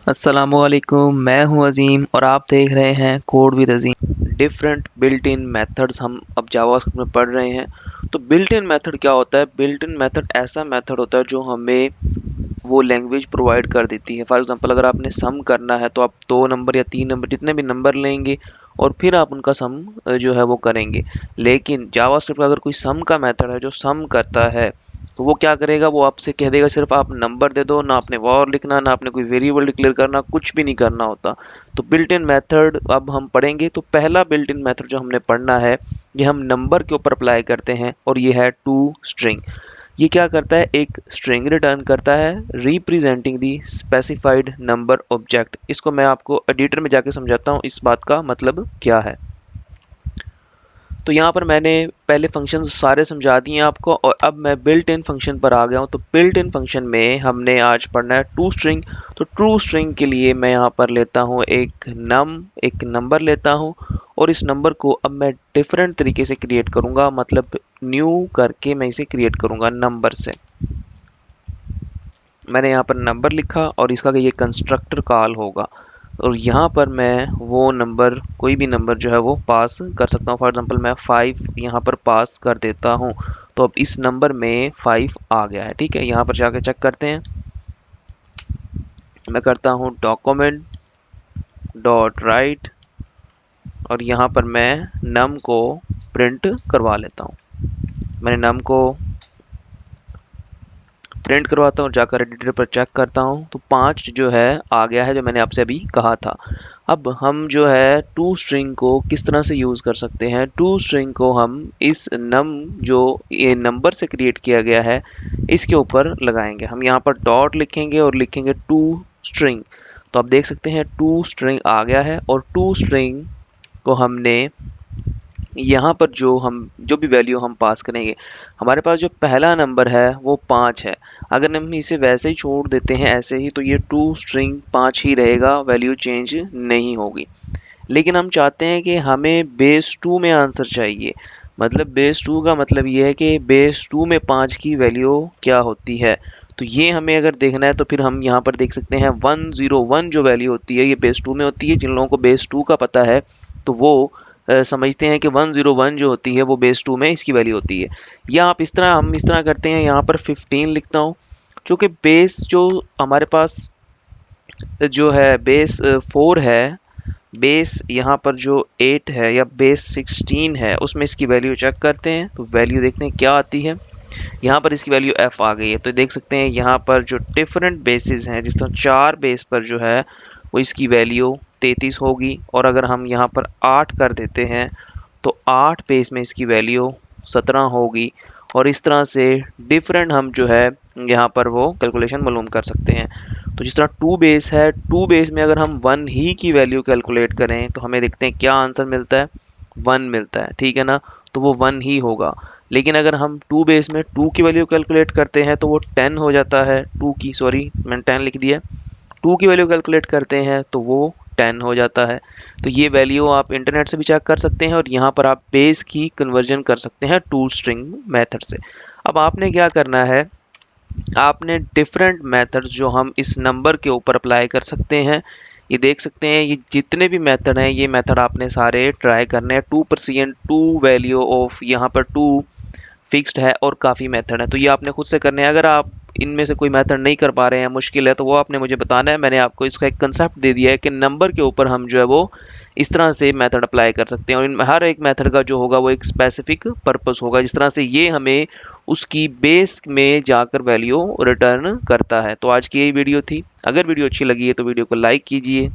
अस्सलामुअलैकुम, मैं हूं अज़ीम और आप देख रहे हैं code with Azeem. Different built in methods हम अब जावास्क्रिप्ट में पढ़ रहे हैं। तो बिल्ट इन मेथड क्या होता है? बिल्ट इन मेथड ऐसा मेथड होता है जो हमें वो लैंग्वेज प्रोवाइड कर देती है। फॉर एग्जांपल अगर आपने सम करना है तो आप 2 नंबर या 3 नंबर जितने भी नंबर लेंगे और फिर आप उनका सम जो है वो करेंगे। लेकिन जावास्क्रिप्ट का अगर कोई सम का मेथड है जो सम करता है तो वो क्या करेगा, वो आपसे कह देगा सिर्फ आप नंबर दे दो, ना आपने वॉर लिखना, ना आपने कोई वेरिएबल डिक्लेयर करना, कुछ भी नहीं करना होता। तो बिल्ट इन मेथड अब हम पढ़ेंगे। तो पहला बिल्ट इन मेथड जो हमने पढ़ना है ये हम नंबर के ऊपर अप्लाई करते हैं और ये है टू स्ट्रिंग। ये क्या करता है? एक स्ट्रिंग रिटर्न करता है रिप्रेजेंटिंग दी स्पेसिफाइड नंबर ऑब्जेक्ट। इसको मैं आपको एडिटर में जाके समझाता हूँ इस बात का मतलब क्या है। तो यहाँ पर मैंने पहले फंक्शन सारे समझा दिए आपको और अब मैं बिल्ट इन फंक्शन पर आ गया हूँ। तो बिल्ट इन फंक्शन में हमने आज पढ़ना है टू स्ट्रिंग। तो टू स्ट्रिंग के लिए मैं यहाँ पर लेता हूँ एक नंबर लेता हूँ और इस नंबर को अब मैं डिफरेंट तरीके से क्रिएट करूँगा, मतलब न्यू करके मैं इसे क्रिएट करूँगा नंबर से। मैंने यहाँ पर नंबर लिखा और इसका ये कंस्ट्रक्टर कॉल होगा और यहाँ पर मैं वो नंबर कोई भी नंबर जो है वो पास कर सकता हूँ। फॉर एग्जांपल मैं 5 यहाँ पर पास कर देता हूँ। तो अब इस नंबर में 5 आ गया है। ठीक है, यहाँ पर जाके चेक करते हैं। मैं करता हूँ डॉक्यूमेंट डॉट राइट और यहाँ पर मैं नम को प्रिंट करवा लेता हूँ। मैंने नम को प्रिंट करवाता हूँ, जाकर एडिटर पर चेक करता हूँ तो 5 जो है आ गया है, जो मैंने आपसे अभी कहा था। अब हम जो है टू स्ट्रिंग को किस तरह से यूज़ कर सकते हैं? टू स्ट्रिंग को हम इस नम जो ये नंबर से क्रिएट किया गया है इसके ऊपर लगाएंगे। हम यहाँ पर डॉट लिखेंगे और लिखेंगे टू स्ट्रिंग। तो आप देख सकते हैं टू स्ट्रिंग आ गया है और टू स्ट्रिंग को हमने यहाँ पर जो भी वैल्यू हम पास करेंगे, हमारे पास जो पहला नंबर है वो 5 है। अगर हम इसे वैसे ही छोड़ देते हैं ऐसे ही तो ये टू स्ट्रिंग 5 ही रहेगा, वैल्यू चेंज नहीं होगी। लेकिन हम चाहते हैं कि हमें बेस 2 में आंसर चाहिए। मतलब बेस 2 का मतलब ये है कि बेस 2 में 5 की वैल्यू क्या होती है। तो ये हमें अगर देखना है तो फिर हम यहाँ पर देख सकते हैं 101 जो वैल्यू होती है ये बेस 2 में होती है। जिन लोगों को बेस 2 का पता है तो वो समझते हैं कि 101 जो होती है वो बेस 2 में इसकी वैल्यू होती है। या आप हम इस तरह करते हैं, यहाँ पर 15 लिखता हूँ चूँकि बेस जो हमारे पास जो है बेस 4 है, बेस यहाँ पर जो 8 है या बेस 16 है उसमें इसकी वैल्यू चेक करते हैं। तो वैल्यू देखते हैं क्या आती है। यहाँ पर इसकी वैल्यू f आ गई है। तो देख सकते हैं यहाँ पर जो डिफरेंट बेसिस हैं, जिस तरह 4 बेस पर जो है वो इसकी वैल्यू 33 होगी और अगर हम यहाँ पर 8 कर देते हैं तो 8 बेस में इसकी वैल्यू 17 होगी। और इस तरह से डिफरेंट हम जो है यहाँ पर वो कैलकुलेशन मालूम कर सकते हैं। तो जिस तरह टू बेस है, टू बेस में अगर हम 1 ही की वैल्यू कैलकुलेट करें तो हमें देखते हैं क्या आंसर मिलता है, 1 मिलता है। ठीक है ना, तो वो 1 ही होगा। लेकिन अगर हम टू बेस में 2 की वैल्यू कैलकुलेट करते हैं तो वो 10 हो जाता है। टू की, सॉरी मैंने 10 लिख दिया। 2 की वैल्यू कैलकुलेट करते हैं तो वो 10 हो जाता है। तो ये वैल्यू आप इंटरनेट से भी चेक कर सकते हैं और यहाँ पर आप बेस की कन्वर्जन कर सकते हैं टू स्ट्रिंग मेथड से। अब आपने क्या करना है, आपने डिफरेंट मेथड्स जो हम इस नंबर के ऊपर अप्लाई कर सकते हैं, ये देख सकते हैं। ये जितने भी मेथड हैं ये मेथड आपने सारे ट्राई करने हैं। 2%, टू वैल्यू ऑफ, यहाँ पर टू फिक्स्ड है और काफ़ी मेथड है। तो ये आपने खुद से करने हैं। अगर आप इनमें से कोई मेथड नहीं कर पा रहे हैं, मुश्किल है, तो वो आपने मुझे बताना है। मैंने आपको इसका एक कंसेप्ट दे दिया है कि नंबर के ऊपर हम जो है वो इस तरह से मेथड अप्लाई कर सकते हैं और इन हर एक मेथड का जो होगा वो एक स्पेसिफिक पर्पस होगा। जिस तरह से ये हमें उसकी बेस में जाकर वैल्यू रिटर्न करता है। तो आज की यही वीडियो थी। अगर वीडियो अच्छी लगी है तो वीडियो को लाइक कीजिए।